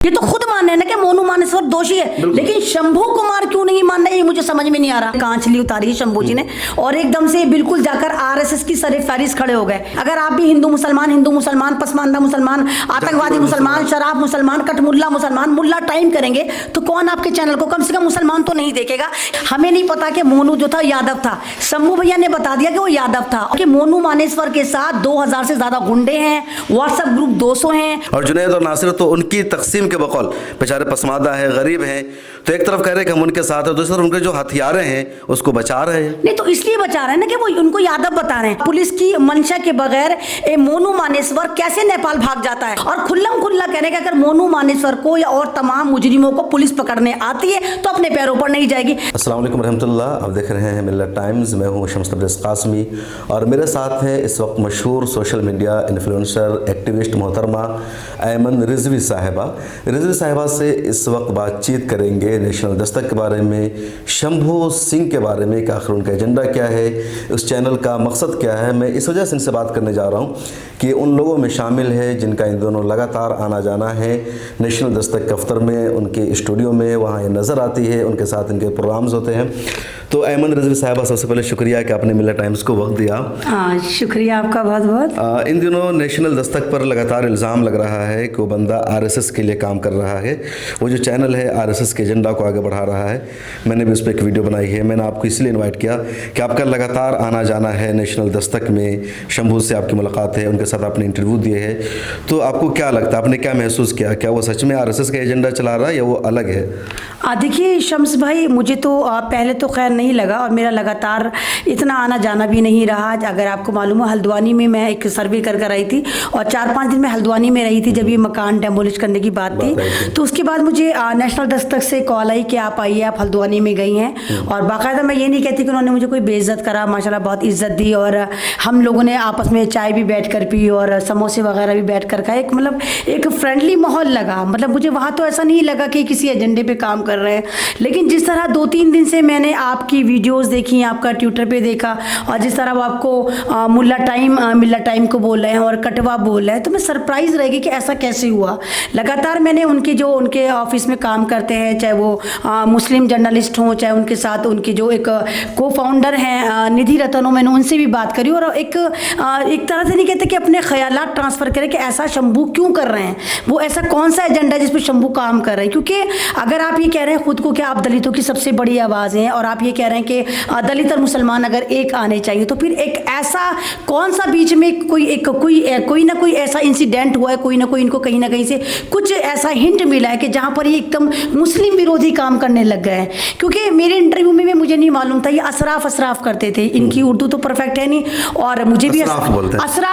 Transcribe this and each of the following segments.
ये तो खुद मान रहे हैं ना कि मोनू मानेसर दोषी है, लेकिन शंभू कुमार क्यों नहीं मान रहे, ये मुझे समझ में नहीं आ रहा। कांचली उतारी शंभू जी ने और एकदम से बिल्कुल जाकर आरएसएस की सरफराज खड़े हो गए। अगर आप भी हिंदू मुसलमान, पसमानदा मुसलमान, आतंकवादी मुसलमान, शराब मुसलमान, कटमुल्ला मुसलमान, मुल्ला टाइम करेंगे तो कौन आपके चैनल को कम से कम मुसलमान तो नहीं देखेगा। हमें नहीं पता कि मोनू जो था यादव था, शंभू भैया ने बता दिया कि वो यादव था। कि मोनू मानेसर के साथ 2000 से ज्यादा गुंडे हैं, व्हाट्सएप ग्रुप 200 हैं। और जुनैद और नासिर तो उनकी तकसीम के बकौल बेचारे पसमादा है, गरीब हैं, तो एक तरफ कह रहे हैं कि हम उनके साथ हैं, दूसरी तरफ उनके जो हथियारे हैं उसको बचा रहे हैं। नहीं तो इसलिए बचा रहे हैं ना कि वो उनको यादव बता रहे हैं। पुलिस की मंशा के बगैर मोनू मानेसर कैसे नेपाल भाग जाता है, और खुल्लम खुल्ला कह रहे हैं कि अगर मोनू मानेसर को या और तमाम मुजरिमों को पुलिस पकड़ने आती है तो अपने पैरों पर नहीं जाएगी। अस्सलाम वालेकुम रहमतुल्लाह। आप देख रहे हैं मिल्लत टाइम्स। मैं हूं शम्स तबरेज़ कासमी और मेरे साथ है इस वक्त मशहूर सोशल मीडिया इन्फ्लुएंसर एक्टिविस्ट मोहतरमा ऐमन रिजवी साहिबा। रिजवी साहिबा से इस वक्त बातचीत करेंगे नेशनल दस्तक के बारे में, शंभू सिंह के बारे में कि आखिर उनका एजेंडा क्या है, उस चैनल का मकसद क्या है। मैं इस वजह से इनसे बात करने जा रहा हूँ कि उन लोगों में शामिल है जिनका इन दोनों लगातार आना जाना है नेशनल दस्तक दफ्तर में, उनके स्टूडियो में, वहाँ ये नज़र आती है, उनके साथ इनके प्रोग्राम्स होते हैं। तो ऐमन रिजवी साहिबा, सबसे पहले शुक्रिया कि आपने मिल्लत टाइम्स को वक्त दिया। शुक्रिया आपका बहुत बहुत। इन दिनों नेशनल दस्तक पर लगातार इल्ज़ाम लग रहा है कि वो बंदा आरएसएस के लिए काम कर रहा है, वो जो चैनल है आरएसएस के एजेंडा को आगे बढ़ा रहा है। मैंने भी उस पर एक वीडियो बनाई है। मैंने आपको इसलिए इन्वाइट किया कि आपका लगातार आना जाना है नेशनल दस्तक में, शंभू से आपकी मुलाकात है, उनके साथ आपने इंटरव्यू दिए है, तो आपको क्या लगता है, आपने क्या महसूस किया, क्या वो सच में आरएसएस का एजेंडा चला रहा है या वो अलग है? देखिए शम्स भाई, मुझे तो पहले तो खैर नहीं लगा और मेरा लगातार इतना आना जाना भी नहीं रहा। अगर आपको मालूम हो, हल्द्वानी में मैं एक सर्वे कर आई थी और 4-5 दिन मैं हल्द्वानी में रही थी जब ये मकान डेमोलिश करने की बात थी। तो उसके बाद मुझे नेशनल दस्तक से कॉल आई कि आप आइए, आप हल्द्वानी में गई हैं। और बाकायदा मैं ये नहीं कहती कि उन्होंने मुझे कोई बेइज्जत करा, माशाल्लाह बहुत इज्जत दी और हम लोगों ने आपस में चाय भी बैठ कर पी और समोसे वगैरह भी बैठ कर खाए। मतलब एक फ्रेंडली माहौल लगा। मतलब मुझे वहाँ तो ऐसा नहीं लगा कि किसी एजेंडे पे काम कर रहे हैं, लेकिन जिस तरह 2-3 दिन से मैंने आपकी वीडियोस देखी, आपका ट्विटर पे देखा और जिस तरह वो आपको मिल्ला टाइम को बोल रहे हैं और कटवा बोल रहे हैं, तो मैं सरप्राइज रह गई कि ऐसा कैसे हुआ। लगातार मैंने उनके ऑफिस में काम करते हैं, चाहे वो मुस्लिम जर्नलिस्ट हों, चाहे उनके साथ उनके जो एक को फाउंडर हैं निधि रतन हो, मैंने उनसे भी बात करी और एक तरह से नहीं कहते कि अपने ख्यालात ट्रांसफ़र करें कि ऐसा शंभू क्यों कर रहे हैं, वो ऐसा कौन सा एजेंडा है जिस पर शंभू काम कर रहे हैं। क्योंकि अगर आप ये कह रहे हैं खुद को कि आप दलितों की सबसे बड़ी आवाज़ हैं और आप ये कह रहे हैं कि दलित और मुसलमान अगर एक आने चाहिए, तो फिर एक ऐसा कौन सा बीच में कोई ना कोई ऐसा इंसिडेंट हुआ है, कोई ना कोई इनको कहीं ना कहीं से कुछ ऐसा हिंट मिला है कि जहाँ पर ये एकदम मुस्लिम विरोधी काम करने लग गए हैं। क्योंकि मेरे इंटरव्यू में मुझे नहीं मालूम था ये अशराफ करते थे। इनकी उर्दू तो परफेक्ट है नहीं और मुझे भी अशराफ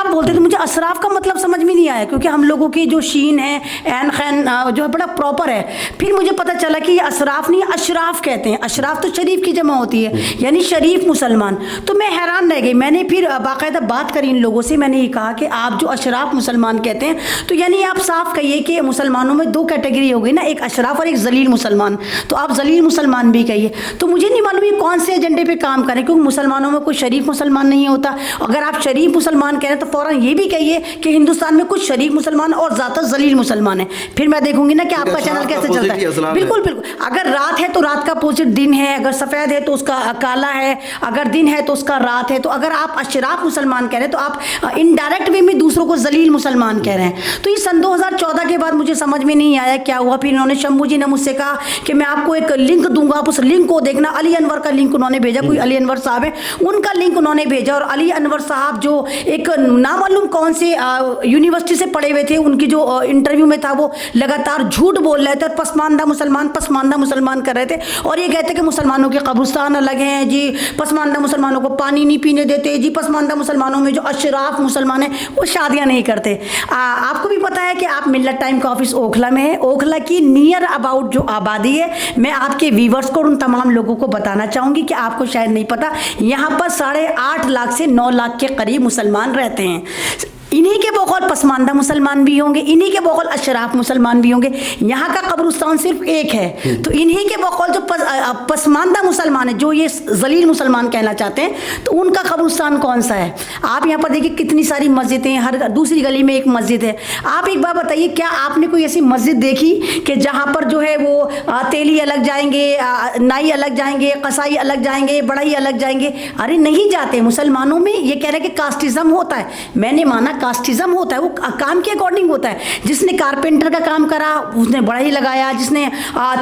बोलते थे। मुझे अशराफ का मतलब समझ में नहीं आया क्योंकि हम लोगों की जो शीन है, एन खैन जो है बड़ा प्रॉपर है। फिर मुझे पता चला कि ये अशराफ नहीं, अशराफ कहते हैं। अशराफ तो शरीफ की जमा होती है, यानी शरीफ मुसलमान। तो मैं हैरान रह गई। मैंने फिर बाकायदा बात करी इन लोगों से। मैंने ये कहा कि आप जो अशराफ मुसलमान कहते हैं, तो यानी आप साफ कहिए कि मुसलमानों में 2 कैटेगरी हो गई ना, एक अशराफ और एक जलील मुसलमान। तो आप जलील मुसलमान भी कहिए। तो मुझे नहीं मालूम ये कौन से एजेंडे पे काम करें, क्योंकि मुसलमानों में कोई शरीफ मुसलमान नहीं होता। अगर आप शरीफ मुसलमान कह रहे हैं तो फ़ौरन ये भी कहिए कि हिंदुस्तान में कुछ शरीफ मुसलमान और ज़्यादा जलील मुसलमान है। फिर मैं देखूंगी ना कि आपका चैनल कैसे चलता है। बिल्कुल। अगर रात है तो रात का अपोजिट दिन है, अगर सफ़ेद है तो उसका काला है, अगर दिन है तो उसका रात है। तो अगर आप अशराफ मुसलमान कह रहे हैं तो आप इनडायरेक्ट वे में दूसरों को जलील मुसलमान कह रहे हैं। तो ये सन 2014 के बाद मुझे समझ में नहीं आया क्या हुआ। फिर इन्होंने शंभू जी ने मुझसे कहा कि मैं आपको एक लिंक दूंगा, आप उस लिंक को देखना। अली अनवर का लिंक उन्होंने भेजा, कोई अली अनवर साहब है, उनका लिंक उन्होंने भेजा। और अली अनवर साहब जो एक नामालूम कौन से यूनिवर्सिटी से पढ़े हुए थे, उनकी जो इंटरव्यू में था वो लगातार झूठ बोल रहे थे और पसमानदा मुसलमान कर रहे थे। और ये कहते कि मुसलमानों के कब्रिस्तान अलग हैं जी, पसमानदा मुसलमानों को पानी नहीं पीने देते जी, पसमानदा मुसलमानों में जो अशराफ मुसलमान हैं वो शादियां नहीं करते। आपको भी पता है कि आप मिल्लत टाइम का ऑफिस ओखला में है। ओखला की नियर अबाउट जो आबादी है, मैं आपके व्यूवर्स को, उन तमाम लोगों को बताना चाहूँगी कि आपको शायद नहीं पता, यहाँ पर 8.5 लाख से 9 लाख के करीब मुसलमान रहते हैं। इन्हीं के बकौल पसमानदा मुसलमान भी होंगे, इन्हीं के बकौल अशराफ मुसलमान भी होंगे। यहाँ का कब्रिस्तान सिर्फ एक है, तो इन्हीं के बकौल जो पसमानदा मुसलमान है, जो ये जलील मुसलमान कहना चाहते हैं, तो उनका कब्रिस्तान कौन सा है? आप यहाँ पर देखिए कितनी सारी मस्जिदें हैं, हर दूसरी गली में एक मस्जिद है। आप एक बात बताइए, क्या आपने कोई ऐसी मस्जिद देखी कि जहाँ पर जो है वो तेली अलग जाएंगे, नाई अलग जाएंगे, कसाई अलग जाएंगे, बढ़ई अलग जाएंगे? अरे नहीं जाते। मुसलमानों में ये कह रहे हैं कि कास्टिज्म होता है। मैंने माना कास्टिज्म होता है, वो काम के अकॉर्डिंग होता है। जिसने कारपेंटर का काम करा उसने बढ़ई लगाया, जिसने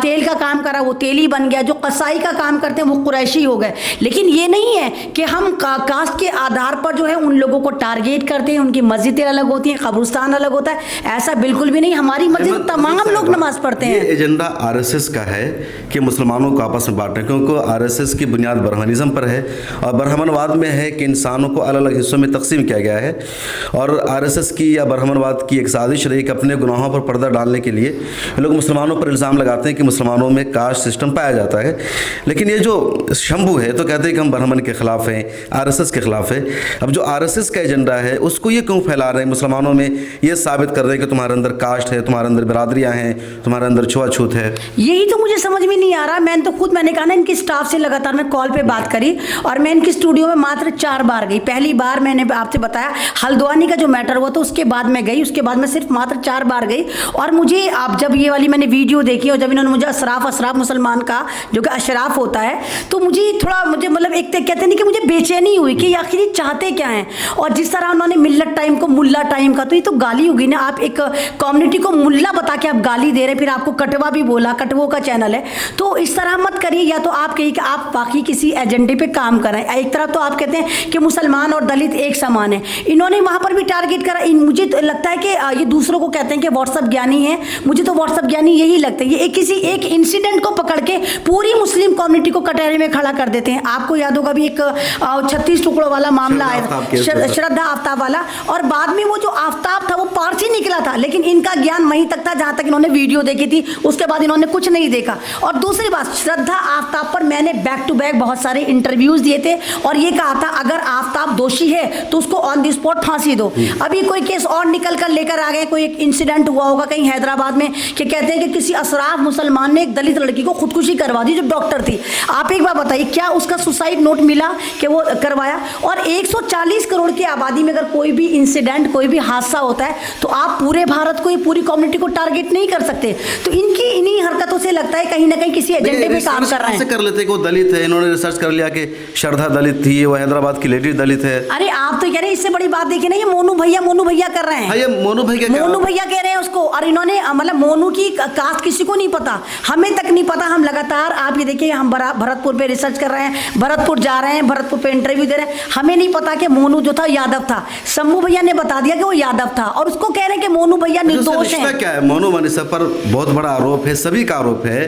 तेल का काम करा वो तेली बन गया, जो कसाई का काम करते हैं वो कुरैशी हो गए। लेकिन ये नहीं है कि हम कास्ट के आधार पर जो है उन लोगों को टारगेट करते हैं, उनकी मस्जिदें अलग होती हैं, कब्रिस्तान अलग होता है। ऐसा बिल्कुल भी नहीं। हमारी मस्जिद तमाम लोग नमाज पढ़ते हैं। ये एजेंडा आरएसएस का है कि मुसलमानों को आपस में बांटें, क्योंकि आरएसएस की बुनियाद ब्राह्मणिज्म पर है और ब्राह्मणवाद में है कि इंसानों को अलग अलग हिस्सों में तकसीम किया गया है। और आरएसएस की या ब्राह्मणवाद की एक साजिश रही कि अपने गुनाहों पर पर्दा डालने के लिए लोग मुसलमानों पर इल्ज़ाम लगाते हैं कि मुसलमानों में कास्ट सिस्टम पाया जाता है। लेकिन ये जो शंभू है तो कहते हैं कि हम ब्राह्मण के खिलाफ हैं, आरएसएस के खिलाफ है। अब जो आरएसएस का एजेंडा है उसको ये क्यों फैला रहे हैं? मुसलमानों में ये साबित कर रहे हैं कि तुम्हारे अंदर कास्ट है, तुम्हारे अंदर बिरादरियां हैं, तुम्हारे अंदर छुआछूत है। यही तो मुझे समझ में नहीं आ रहा। मैंने कहा ना, इनकी स्टाफ से लगातार मैं कॉल पे बात करी और मैं इनकी स्टूडियो में मात्र 4 बार गई। पहली बार मैंने आपसे बताया हल्द्वानी का जो मैटर हुआ तो उसके बाद मैं गई, उसके बाद मैं सिर्फ मात्र 4 बार गई। और मुझे आप जब ये वाली मैंने वीडियो देखी और जब इन्होंने मुझे अशराफ मुसलमान का जो कि अशराफ होता है, तो मुझे मतलब एक कहते नहीं कि मुझे बेचैनी हुई कि आखिर ये चाहते क्या हैं। और जिस तरह उन्होंने मिल्लत टाइम को मुल्ला टाइम का, तो ये तो गाली होगी ना। आप एक कम्युनिटी को मुल्ला बता के आप गाली दे रहे, फिर आपको कटवा भी बोला, कटवों का चैनल है, तो इस तरह मत करिए। या तो आप कहिए कि आप बाकी किसी एजेंडे पे काम कर रहे हैं। एक तरफ तो आप कहते हैं कि मुसलमान और दलित एक समान है, इन्होंने वहां पर भी टारगेट करा। मुझे तो लगता है कि ये दूसरों को कहते हैं कि व्हाट्सएप ज्ञानी है, मुझे तो व्हाट्सएप ज्ञानी यही लगता है। ये किसी एक इंसिडेंट को पकड़ के पूरी मुस्लिम कम्युनिटी को कटहरे में खड़ा कर देते हैं। आपको याद होगा भी एक 36 टुकड़ों वाला मामला आया, श्रद्धा आफ्ताब वाला, और बाद में वो जो आफ्ताब था वो पारसी निकला था, लेकिन इनका ज्ञान वहीं तक था जहां तक इन्होंने वीडियो देखी थी, उसके बाद इन्होंने कुछ नहीं देखा। और दूसरी बात, श्रद्धा आफ्ताब पर मैंने बैक टू बैक बहुत सारे इंटरव्यूज दिए थे और ये कहा था अगर आफ्ताब दोषी है तो उसको ऑन द स्पॉट फांसी दो। अभी कोई केस और निकल कर लेकर आ गए, कोई एक इंसिडेंट हुआ होगा कहीं हैदराबाद में कि कहते हैं कि किसी अशराफ मुसलमान ने एक दलित लड़की को खुदकुशी करवा दी जो डॉक्टर थी। आप एक बार बताइए, क्या उसका सुसाइड नोट मिला कि वो करवाया? और 140 करोड़ की आबादी में अगर कोई भी इंसिडेंट, कोई भी हादसा होता है तो आप पूरे भारत को, पूरी कम्युनिटी को टारगेट नहीं कर सकते। तो इनकी इन्हीं हरकतों से लगता है कहीं ना कहीं किसी एजेंडे पे काम कर रहे हैं। कर लेते वो दलित है, इन्होंने रिसर्च कर लिया कि श्रद्धा दलित थी, वो हैदराबाद की लेडी दलित है। अरे आप तो कह रहे हैं, इससे बड़ी बात देखिए ना, ये मोनू भैया कर रहे हैं। ये मोनू भैया कह रहे हैं उसको, और इन्होंने मतलब मोनू की कास्ट किसी को नहीं पता, हमें तक नहीं पता। हम लगातार, आप ये देखिए, हम भरतपुर पे रिसर्च कर रहे हैं, भरतपुर जा रहे हैं, भरतपुर पे इंटरव्यू दे रहे हैं, हमें नहीं पता कि मोनू जो था यादव था। शंभू भैया ने बता दिया कि वो यादव था और उसको कह रहे हैं कि मोनू भैया निर्दोष हैं। क्या है, मोनू मनीषा पर बहुत बड़ा आरोप है, सभी का आरोप है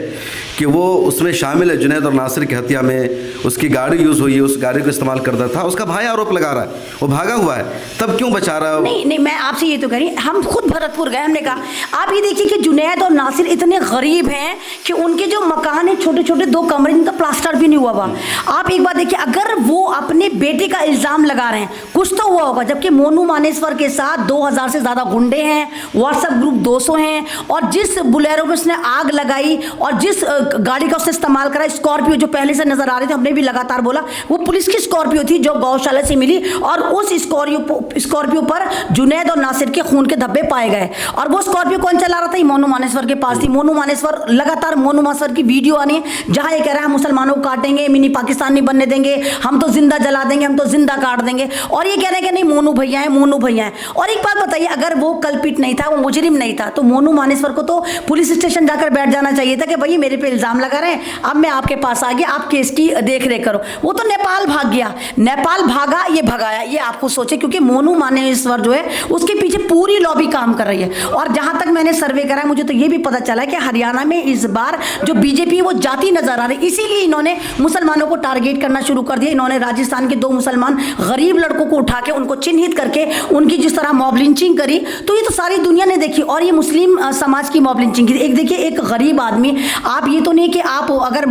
कि वो उसमें शामिल है। जुनैद और नासिर की हत्या में उसकी गाड़ी यूज हुई है, उस गाड़ी को इस्तेमाल करता था, उसका भाई आरोप लगा रहा है, वो भागा हुआ है, तब क्यों बचा रहा है? नहीं, मैं आपसे ये तो कह रही, हम खुद भरतपुर गए, हमने कहा आप ये देखिए कि जुनैद और नासिर इतने गरीब हैं कि उनके जो मकान है छोटे छोटे 2 कमरे, जिनका प्लास्टर भी नहीं हुआ हुआ। आप एक बात देखिए, अगर वो अपने बेटे का इल्जाम लगा रहे हैं, कुछ तो हुआ होगा। जबकि मोनू मानेश्वर के साथ 2000 से ज्यादा गुंडे हैं, व्हाट्सएप ग्रुप 200 हैं, और जिस बुलेरो में उसने आग लगाई और जिस गाड़ी का उसने इस्तेमाल करा, स्कॉर्पियो जो पहले से नजर आ रही थी, हमने भी लगातार बोला वो पुलिस की स्कॉर्पियो थी जो गौशाला से मिली, और उस स्कॉर्पियो पर जुनैद और नासिर के खून के धब्बे पाए गए। और वो स्कॉर्पियो कौन चला रहा था? मोनू मानेश्वर के पास थी। मोनू मानेश्वर, लगातार मोनू मानेश्वर की वीडियो आनी है जहां ये कह रहा है मुसलमानों को काटेंगे, मिनी पाकिस्तान नहीं बनने देंगे, हम तो जिंदा जला देंगे, हम तो जिंदा काट देंगे, और ये कह रहे हैं कि नहीं मोनू भैया है, मोनू भैया है। और एक बात बताइए, अगर वो कल्पित नहीं था, वो मुजरिम नहीं था, तो मोनू मानेश्वर को तो पुलिस स्टेशन जाकर बैठ जाना चाहिए था कि भाई मेरे पे इल्जाम लगा रहे हैं, अब मैं आपके पास आ गया, आप केस की देख रेख करो। वो तो नेपाल भाग गया, नेपाल भागा, ये भगाया, ये आपको सोचे, क्योंकि मोनू मानेश्वर जो है उसके पीछे पूरी लॉबी काम कर रही है। और जहां तक मैंने सर्वे करा, मुझे तो ये भी पता चला कि हरियाणा में इस बार परिवार जो बीजेपी वो जाति नजर आ रही, इसीलिए इन्होंने मुसलमानों को टारगेट करना शुरू कर दिया। इन्होंने राजस्थान के 2 मुसलमान गरीब लड़कों को उठा के उनको चिन्हित करके उनकी जिस तरह मॉब लिंचिंग करी, तो ये तो सारी दुनिया ने देखी। और ये मुस्लिम समाज की मॉब लिंचिंग की। एक देखिए, एक गरीब आदमी, आप ये तो नहीं कि आप अगर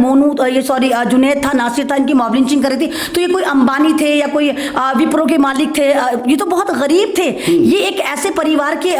जुनैद था, नासिर था, इनकी मॉब लिंचिंग करी थी तो ये कोई अंबानी थे या कोई विप्रो के मालिक थे, ये तो बहुत गरीब थे। ये एक ऐसे परिवार के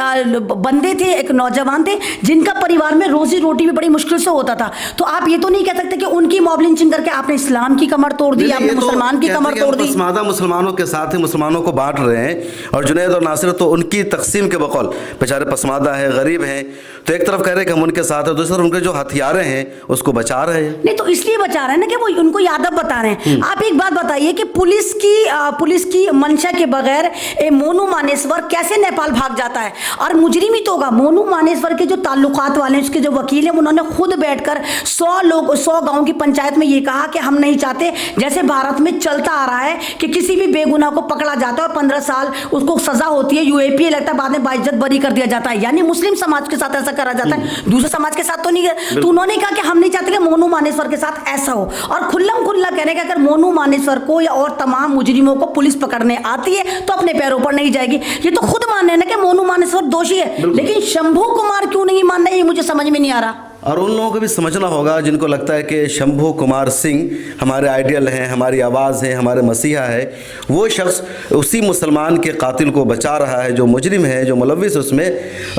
बंदे थे, एक नौजवान थे जिनका परिवार में रोजी रोटी भी बड़ी मुश्किल से होता था। तो आप ये तो नहीं कह सकते कि उनकी मॉब लिंचिंग करके आपने इस्लाम की कमर तोड़ दी, आपने मुसलमान की कमर तोड़ दी। पसमानदा मुसलमानों के साथ ही मुसलमानों को बांट रहे हैं, और जुनैद और नासिर तो उनकी तकसीम के बकौल बेचारे पसमानदा है, गरीब हैं, तो एक तरफ कह रहे हैं कि हम उनके साथ हैं, दूसरी तरफ उनके जो हथियारे हैं उसको बचा रहे हैं। नहीं, तो इसलिए बचा रहे हैं ना कि वो उनको यादव बता रहे हैं। आप एक बात बताइए कि पुलिस की मंशा के बगैर मोनू मानेसवर कैसे नेपाल भाग जाता है? और मुजरिम ही तो होगा। मोनू मानेसवर के जो ताल्लुकात वाले हैं, उसके जो वकील हैं, उन्होंने खुद बैठकर 100 गांव की पंचायत में ये कहा कि हम नहीं चाहते, जैसे भारत में चलता आ रहा है कि किसी भी बेगुनाह को पकड़ा जाता है और 15 साल उसको सजा होती है, यूएपीए लगता है, बाद में बाइज्जत बरी कर दिया जाता है। यानी मुस्लिम समाज के साथ ऐसा करा जाता है, दूसरे समाज के साथ तो नहीं। तो उन्होंने कहा कि हम नहीं चाहते कि मोनू मानेसवर के साथ ऐसा हो। और खुल्लम खुल्ला कहने का, अगर मोनू मानेसवर को या और तमाम मुजरिमों को पुलिस पकड़ने आती है तो अपने पैरों पर नहीं जाएगी। ये तो खुद मान रहे हैं ना कि मोनू मानेसवर दोषी है, लेकिन शंभू कुमार क्यों नहीं मान रहे, ये मुझे समझ में नहीं आ रहा। और उन लोगों को भी समझना होगा जिनको लगता है कि शंभू कुमार सिंह हमारे आइडियल हैं, हमारी आवाज़ है, हमारे मसीहा है। वो शख्स उसी मुसलमान के कातिल को बचा रहा है जो मुजरिम है, जो मुलविस उसमें,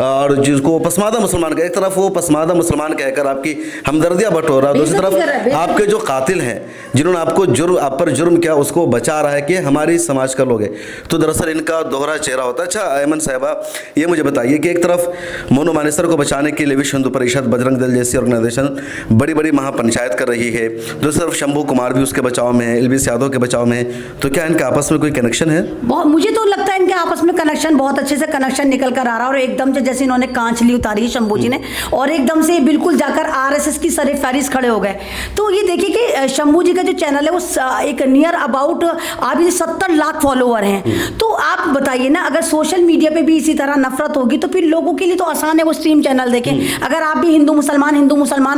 और जिसको पसमादा मुसलमान का, एक तरफ वो पसमादा मुसलमान कहकर आपकी हमदर्दियाँ बटोरा, दूसरी तरफ आपके जो कातिल हैं जिन्होंने आप पर जुर्म किया उसको बचा रहा है कि हमारी समाज का लोग है। तो दरअसल इनका दोहरा चेहरा होता है। अच्छा अयमन साहिबा, ये मुझे बताइए कि एक तरफ मोनू मानेसर को बचाने के लिए विश्व हिंदू परिषद, बजरंग दल जैसी ऑर्गेनाइजेशन बड़ी बड़ी महापंचायत कर रही है, दूसरी तरफ शंभू कुमार भी उसके बचाव में है, एलवीस यादव के बचाव में है, तो क्या इनके आपस में कोई कनेक्शन है? मुझे तो लगता है इनके आपस में कनेक्शन, बहुत अच्छे से कनेक्शन निकल कर आ रहा है। और एकदम से जैसे इन्होंने कांचली उतारी है शंभू जी ने, और एकदम से बिल्कुल जाकर आरएसएस की सरे फहरिस्त खड़े हो गए। तो ये देखिए कि शंभू जी का जो चैनल है वो एक नियर अबाउट अभी 70 लाख फॉलोअर हैं। तो आप बताइए ना, अगर सोशल मीडिया पे भी इसी तरह नफरत होगी तो फिर लोगों के लिए तो आसान है वो स्ट्रीम चैनल देखें। अगर आप भी हिंदू मुसलमान,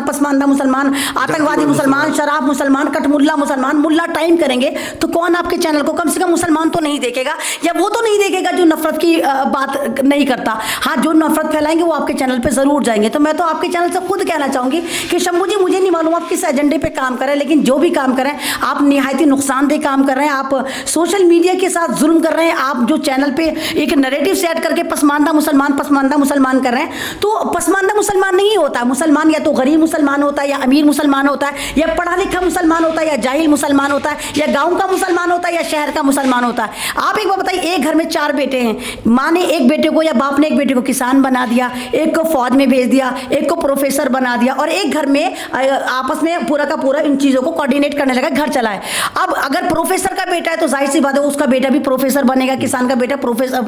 पसमानदा मुसलमान, आतंकवादी मुसलमान, शराब मुसलमान, कटमुल्ला मुसलमान, मुल्ला टाइम करेंगे तो कौन आपके चैनल को, कम से कम मुसलमान तो नहीं देखेगा, या वो तो नहीं देखेगा जो नफरत की बात नहीं करता। हाँ, जो नफरत फैलाएंगे वो आपके चैनल पे जरूर जाएंगे। तो मैं तो आपके चैनल से खुद कहना चाहूंगी कि शंभू जी, मुझे नहीं मालूम आप किस एजेंडे पे काम कर रहे हैं, लेकिन जो भी काम कर रहे हैं आप निहायत ही नुकसानदेह काम कर रहे हैं। आप सोशल मीडिया के साथ जुल्म कर रहे हैं। आप जो चैनल पे एक नैरेटिव सेट करके पसमानदा मुसलमान कर रहे हैं, तो पसमानदा मुसलमान नहीं होता। मुसलमान या तो गरीब मुसलमान होता है, या अमीर मुसलमान होता है, या पढ़ा लिखा मुसलमान होता है, या जाहिल मुसलमान होता है, या गांव का मुसलमान होता है, या शहर का मुसलमान होता है। आप एक बात बताइए, एक घर में 4 बेटे हैं, माँ ने एक बेटे को या बाप ने एक बेटे को किसान बना दिया, एक को फौज में भेज दिया, एक को प्रोफेसर बना दिया, और एक घर में आपस में पूरा का पूरा इन चीज़ों को कोऑर्डिनेट करने लगा, घर चलाए। अब अगर प्रोफेसर का बेटा है तो जाहिर सी बात है उसका बेटा भी प्रोफेसर बनेगा, किसान का बेटा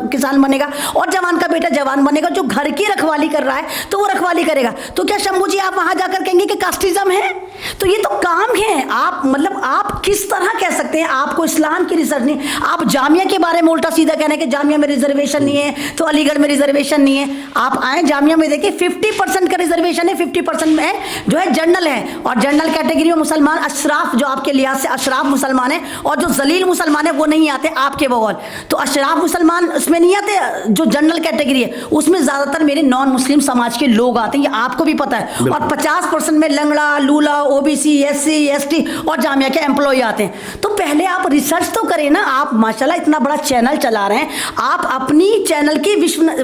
किसान बनेगा, और जवान का बेटा जवान बनेगा। जो घर की रखवाली कर रहा है तो वो रखवाली करेगा। तो क्या शंभू जी आप वहां जाकर कहेंगे कि कास्टिज्म है? तो ये तो काम है। आप किस तरह कह सकते हैं? आपको इस्लाम की रिसर्च नहीं, आप जामिया के बारे में उल्टा सीधा कहने कि जामिया में रिजर्वेशन नहीं है तो अलीगढ़ में रिजर्वेशन नहीं है। आप आए जामिया में देखिए 50% का रिजर्वेशन है, 50% में जो है जनरल है, और जनरल कैटेगरी में मुसलमान अशराफ, जो आपके लिहाज से अशराफ मुसलमान है, और जो जलील मुसलमान है वो नहीं आते आपके बगौल। तो अशराफ मुसलमान उसमें नहीं आते, जो जनरल कैटेगरी है उसमें ज्यादातर मेरे नॉन मुस्लिम समाज के लोग आते हैं, ये आपको भी पता है। और 50% में लंगड़ा, लूला, ओबीसी, एससी, एसटी और जामिया के एम्प्लॉय आते हैं। तो पहले आप रिसर्च तो करें ना। आप माशाल्लाह इतना बड़ा चैनल चला रहे हैं, आप अपनी चैनल की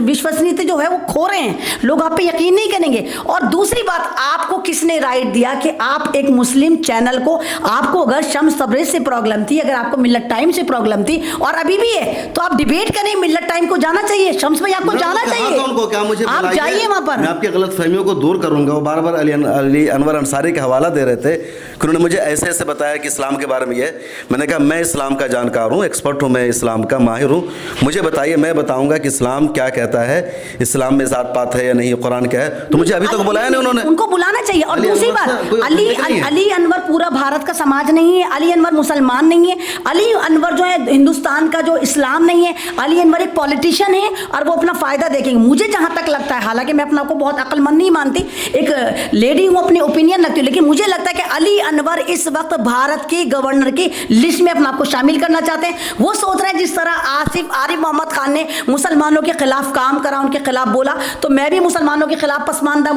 विश्वसनीयता जो है वो खो रहे हैं, लोग आप पे यकीन नहीं करेंगे। और दूसरी बात, आपको किसने राइट दिया कि आप एक मुस्लिम चैनल को, आपको अगर शम्स तबरेज़ से प्रॉब्लम थी, अगर आपको मिल्लत टाइम से प्रॉब्लम थी और अभी भी है, तो आप डिबेट करें। मिल्लत टाइम को जाना चाहिए, शम्स भाई आपको जाना चाहिए, उनको क्या मुझे आप जाइए वहां पर। मैं आपकी गलत फहमियों को दूर करूंगा। वो बार बार अली अनवर अंसारी का हवाला दे रहे थे कि उन्होंने मुझे ऐसे ऐसे बताया कि इस्लाम के बारे में ये। मैंने कहा मैं इस्लाम का जानकार हूँ, एक्सपर्ट हूँ, मैं इस्लाम का माहिर हूँ, मुझे बताइए, मैं बताऊँगा कि इस्लाम क्या कहता है, इस्लाम में ज़ात पात है या नहीं, कुरान क्या है। तो मुझे अभी तक बुलाया नहीं उन्होंने। उनको बुलाना चाहिए। और दूसरी बात, अली अनवर पूरा भारत का समाज नहीं है, अली अनवर मुसलमान नहीं है, अली अनवर जो है हिंदुस्तान का जो इस्लाम नहीं है, अली अनवर एक पॉलिटिशियन है और वो अपना फायदा देखेंगे। मुझे जहां तक लगता है, हालांकि मैं अपने आप को बहुत अक्लमंद नहीं मानती, एक लेडी हूं, अपनी ओपिनियन रखती हूँ, लेकिन मुझे लगता है कि अली अनवर इस वक्त भारत के गवर्नर की लिस्ट में अपने आप को शामिल करना चाहते हैं। वो सोच रहे हैं जिस तरह आरिफ मोहम्मद खान ने मुसलमानों के खिलाफ काम करा, उनके खिलाफ बोला, तो मैं भी मुसलमानों के खिलाफ पसमानदा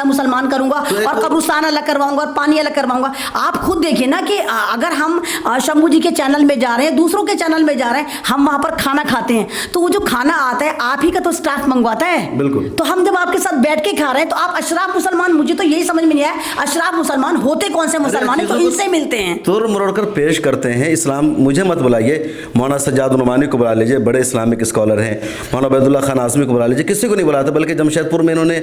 मुसलमान करूंगा और कब्रिस्तान अलग करवाऊंगा और पानी अलग करवाऊंगा। आप खुद देखिए ना कि अगर हम शंभू जी के चैनल में जा रहे हैं, दूसरों के चैनल में जा रहे हैं, हम वहां पर खाना खाते हैं, तो वो जो खाना आता है आप ही का तो स्टाफ मंगवाता है। बिल्कुल। तो हम जब आपके साथ बैठ के खा रहे हैं तो आप अशराफ मुसलमान, मुझे तो यही समझ में नहीं आया, अशराफ मुसलमान होते कौन से मुसलमान है, तो इनसे मिलते हैं, तोड़ मरोड़ कर पेश करते हैं इस्लाम। मुझे मत बुलाइए, मौलाना सज्जाद नुमानी को बुला लीजिए, बड़े इस्लामिक स्कॉलर हैं, मौलाना उबैदुल्ला खान आज़मी को बुला लीजिए, किसी को नहीं बुलाते। बल्कि जमशेदपुर में इन्होंने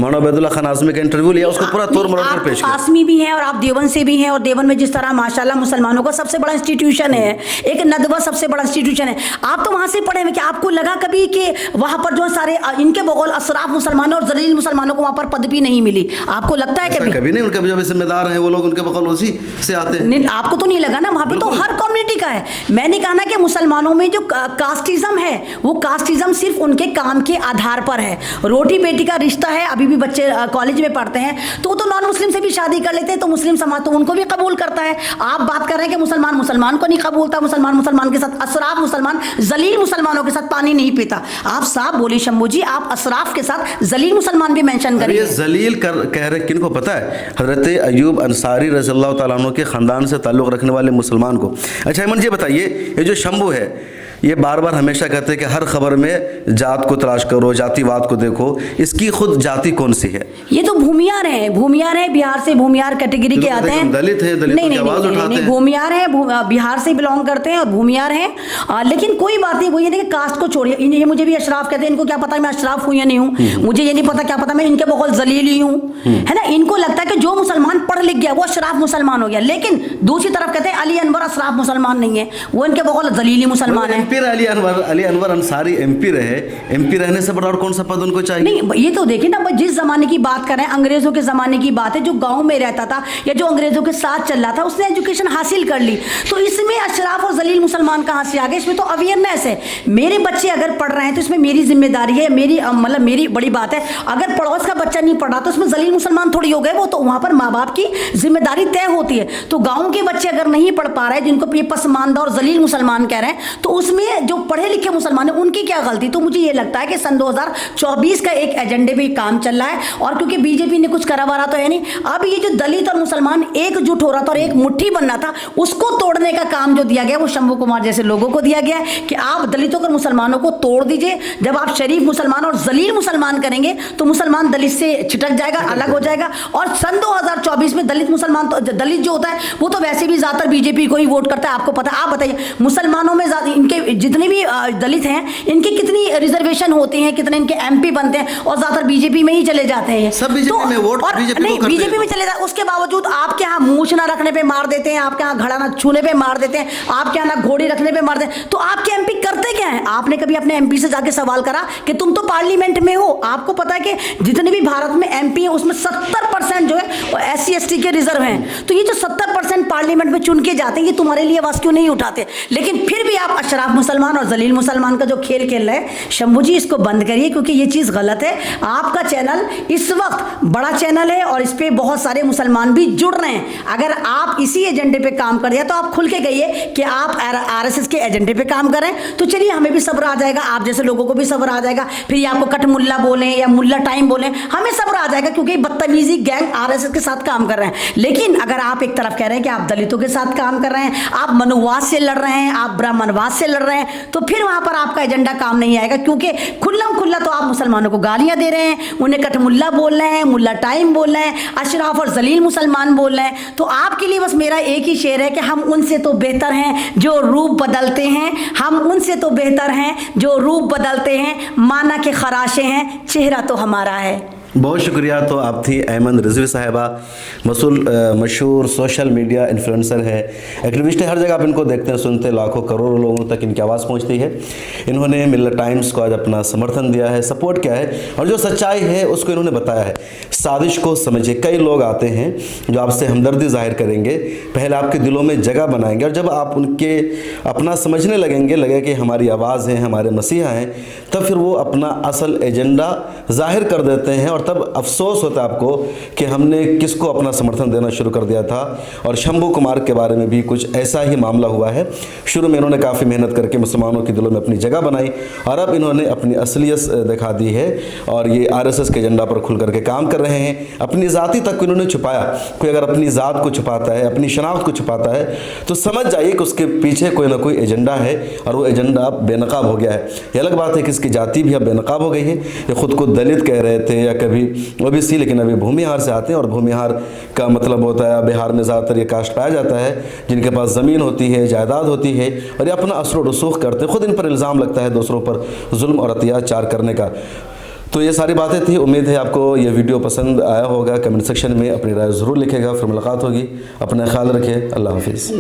मौलाना उबैदुल्ला खान आज़मी का इंटरव्यू लिया, उसको पूरा तोड़ मरोड़ कर पेश किया। आसमी भी हैं और आप देवन से भी हैं, और देवन में जिस तरह माशाल्लाह मुसलमानों का सबसे बड़ा इंस्टीट्यूशन है, एक नदवा सबसे बड़ा इंस्टीट्यूशन है, आप तो वहां से पढ़े हुए, कि आपको लगा कभी कि वहां पर जो सारे इनके बगौल असराफ मुसलमानों और जलील मुसलमानों को वहां पर पदवी नहीं मिली? आपको लगता है कभी? कभी नहीं, उनके जो जिम्मेदार हैं वो लोग उनके बगौल उसी से आते हैं। नहीं, आपको तो नहीं लगा ना? वहां पे तो हर कम्युनिटी का है। मैंने कहा ना कि मुसलमानों में जो कास्टिज्म है, वो कास्टिज्म सिर्फ उनके काम के आधार पर है। रोटी बेटी का रिश्ता है, अभी भी बच्चे कॉलेज में पढ़ते हैं तो वो तो नॉन मुस्लिम से भी शादी कर लेते हैं, तो मुस्लिम समाज तो उनको भी कबूल करता है। आप बात कर रहे हैं कि मुसलमान मुसलमान को नहीं कबूलता, मुसलमान के साथ असराफ मुसलमान जलील मुसलमानों के साथ पानी नहीं पीता। आप साफ बोलिए शंभू जी, आप असराफ के साथ जलील मुसलमान भी मेंशन करिए। जलील कह रहे किनको पता है? हजरत अयूब अंसारी रज़ियल्लाहु ताला अन्हु के ख़ानदान से ताल्लुक़ रखने वाले मुसलमान को। अच्छा अमन जी बताइए, ये जो शंभू है ये बार बार हमेशा कहते हैं कि हर खबर में जात को तलाश करो, जातिवाद को देखो, इसकी खुद जाति कौन सी है? ये तो भूमियार है, बिहार से भूमियार कैटेगरी के आते हैं। दलित है, नहीं, भूमियार है, बिहार से बिलोंग करते हैं और भूमियार हैं। लेकिन कोई बात नहीं, वो ये देखिए कास्ट को छोड़िए, ये मुझे भी अशराफ कहते हैं, इनको क्या पता मैं अशराफ हूँ या नहीं हूँ, मुझे ये नहीं पता, क्या पता मैं इनके बगौल जलील ही हूँ, है ना। इनको लगता है कि जो मुसलमान पढ़ लिख गया वो अशराफ मुसलमान हो गया, लेकिन दूसरी तरफ कहते हैं अली अनवर अशराफ मुसलमान नहीं है, वो इनके बगौल जलीली मुसलमान है। अली अनवर अंसारी एमपी रहे, एमपी रहने से बड़ा और कौन सा पद उनको चाहिए? नहीं, ये तो देखिए ना, जिस जमाने की बात कर रहे हैं, अंग्रेजों के जमाने की बात है, जो गांव में रहता था या जो अंग्रेजों के साथ चल रहा था उसने एजुकेशन हासिल कर ली, तो इसमें अशराफ और जलील मुसलमान कहाँ से आ गए? इसमें तो अवेयरनेस है। मेरे बच्चे अगर पढ़ रहे हैं तो इसमें मेरी जिम्मेदारी है, मेरी मतलब मेरी बड़ी बात है। अगर पड़ोस का बच्चा नहीं पढ़ा तो उसमें जलील मुसलमान थोड़ी हो गए, वो तो वहां पर माँ बाप की जिम्मेदारी तय होती है। तो गाँव के बच्चे अगर नहीं पढ़ पा रहे, जिनको ये पसमानदा और जलील मुसलमान कह रहे हैं, तो उसमें जो पढ़े लिखे मुसलमान है उनकी क्या गलती? तो मुझे ये लगता है कि सन 2024 का एक एजेंडे पे काम चल रहा है, और क्योंकि बीजेपी ने कुछ करा वरा तो है नहीं, अब ये जो दलित और मुसलमान एकजुट हो रहा था और एक मुट्ठी बनना था, उसको तोड़ने का काम जो दिया गया वो शंभू कुमार जैसे लोगों को दिया गया है कि आप दलितों और मुसलमानों को तोड़ दीजिए। जब आप शरीफ मुसलमान और जलील मुसलमान करेंगे तो मुसलमान दलित से छिटक जाएगा, अलग हो जाएगा। और सन 2024 में दलित मुसलमान तो दलित जो होता है वो तो वैसे भी ज्यादातर बीजेपी को ही वोट करता है, आपको पता है। आप बताइए मुसलमानों में इनके जितने भी दलित हैं इनकी कितनी रिजर्वेशन होती हैं, कितने इनके एमपी बनते हैं, और ज्यादातर बीजेपी में ही चले जाते हैं। सब बीजेपी में वोट बीजेपी में चले जाते, उसके बावजूद आपके यहाँ मूछ ना रखने पे मार देते हैं, आपके यहाँ घड़ा ना छूने पे मार देते हैं, आपके यहाँ ना घोड़ी रखने पे मार देते हैं। तो आपके एमपी करते क्या है? आपने कभी अपने एमपी से जाके सवाल करा कि तुम तो पार्लियामेंट में हो, आपको पता है कि जितने भी भारत में एमपी है उसमें 70% जो है SC ST के रिजर्व हैं। तो ये जो 70% पार्लियामेंट में चुन के जाते हैं, ये तुम्हारे लिए आवाज क्यों नहीं उठाते? लेकिन फिर भी आप अशराफ मुसलमान और जलील मुसलमान का जो खेल खेल रहे हैं, शंभू जी इसको बंद करिए, क्योंकि ये चीज गलत है। आपका चैनल इस वक्त बड़ा चैनल है और इस पे बहुत सारे मुसलमान भी जुड़ रहे हैं। अगर आप इसी एजेंडे पे काम कर दिया तो आप खुल के कहिए कि आप RSS के एजेंडे पे काम करें, तो चलिए हमें भी सब्र आ जाएगा, आप जैसे लोगों को भी सब्र आ जाएगा। फिर ये आपको कट मुल्ला बोलें या मुल्ला टाइम बोलें, हमें सब्र आ जाएगा, क्योंकि बदतमीजी गैंग RSS के साथ काम कर रहे हैं। लेकिन अगर आप एक तरफ कह रहे हैं कि आप दलितों के साथ काम कर रहे हैं, आप मनुवाद से लड़ रहे हैं, आप ब्राह्मणवाद से लड़ रहे हैं, तो फिर वहां पर आपका एजेंडा काम नहीं आएगा, क्योंकि खुल्लम खुल्ला तो आप मुसलमानों को गालियां दे रहे हैं, उन्हें कटमुल्ला बोल रहे हैं, मुल्ला टाइम बोल रहे हैं, अशराफ और जलील मुसलमान बोल रहे हैं। तो आपके लिए बस मेरा एक ही शेर है कि हम उनसे तो बेहतर हैं जो रूप बदलते हैं, हम उनसे तो बेहतर हैं जो रूप बदलते हैं, माना के खराशे हैं, चेहरा तो हमारा है। बहुत शुक्रिया। तो आप थी ऐमन रिजवी साहिबा, मशहूर सोशल मीडिया इन्फ्लुएंसर है, एक्टिविस्ट है। हर जगह आप इनको देखते हैं, सुनते हैं, लाखों करोड़ों लोगों तक इनकी आवाज़ पहुंचती है। इन्होंने मिल्लत टाइम्स को आज अपना समर्थन दिया है, सपोर्ट किया है और जो सच्चाई है उसको इन्होंने बताया है। साजिश को समझिए। कई लोग आते हैं जो आपसे हमदर्दी जाहिर करेंगे, पहले आपके दिलों में जगह बनाएंगे और जब आप उनके अपना समझने लगेंगे, लगे कि हमारी आवाज़ है, हमारे मसीहा हैं, तब फिर वो अपना असल एजेंडा जाहिर कर देते हैं और तब अफसोस होता है आपको कि हमने किसको अपना समर्थन देना शुरू कर दिया था। और शंभू कुमार के बारे में भी कुछ ऐसा ही मामला हुआ है। शुरू में इन्होंने काफ़ी मेहनत करके मुसलमानों के दिलों में अपनी जगह बनाई और अब इन्होंने अपनी असलियत दिखा दी है और ये आरएसएस के एजेंडा पर खुल करके काम कर रहे हैं। अपनी ज़ाती तक को इन्होंने छुपाया। कोई अगर अपनी ज़ात को छुपाता है, अपनी शनाख्त को छुपाता है, तो समझ जाइए कि उसके पीछे कोई ना कोई एजेंडा है और वो एजेंडा अब बेनकाब हो गया है। ये अलग बात है कि इसकी जाति भी अब बेनकाब हो गई है। ये खुद को दलित कह रहे थे या कभी ओबीसी, लेकिन अभी भूमिहार से आते हैं और भूमिहार का मतलब होता है, बिहार में ज़्यादातर ये कास्ट पाया जाता है जिनके पास ज़मीन होती है, जायदाद होती है और ये अपना असर व रसूख करते हैं। खुद इन पर इल्ज़ाम लगता है दूसरों पर जुल्म और अत्याचार करने का। तो ये सारी बातें थी। उम्मीद है आपको ये वीडियो पसंद आया होगा। कमेंट सेक्शन में अपनी राय ज़रूर लिखेगा। फिर मुलाकात होगी। अपना ख्याल रखिए। अल्लाह हाफिज़।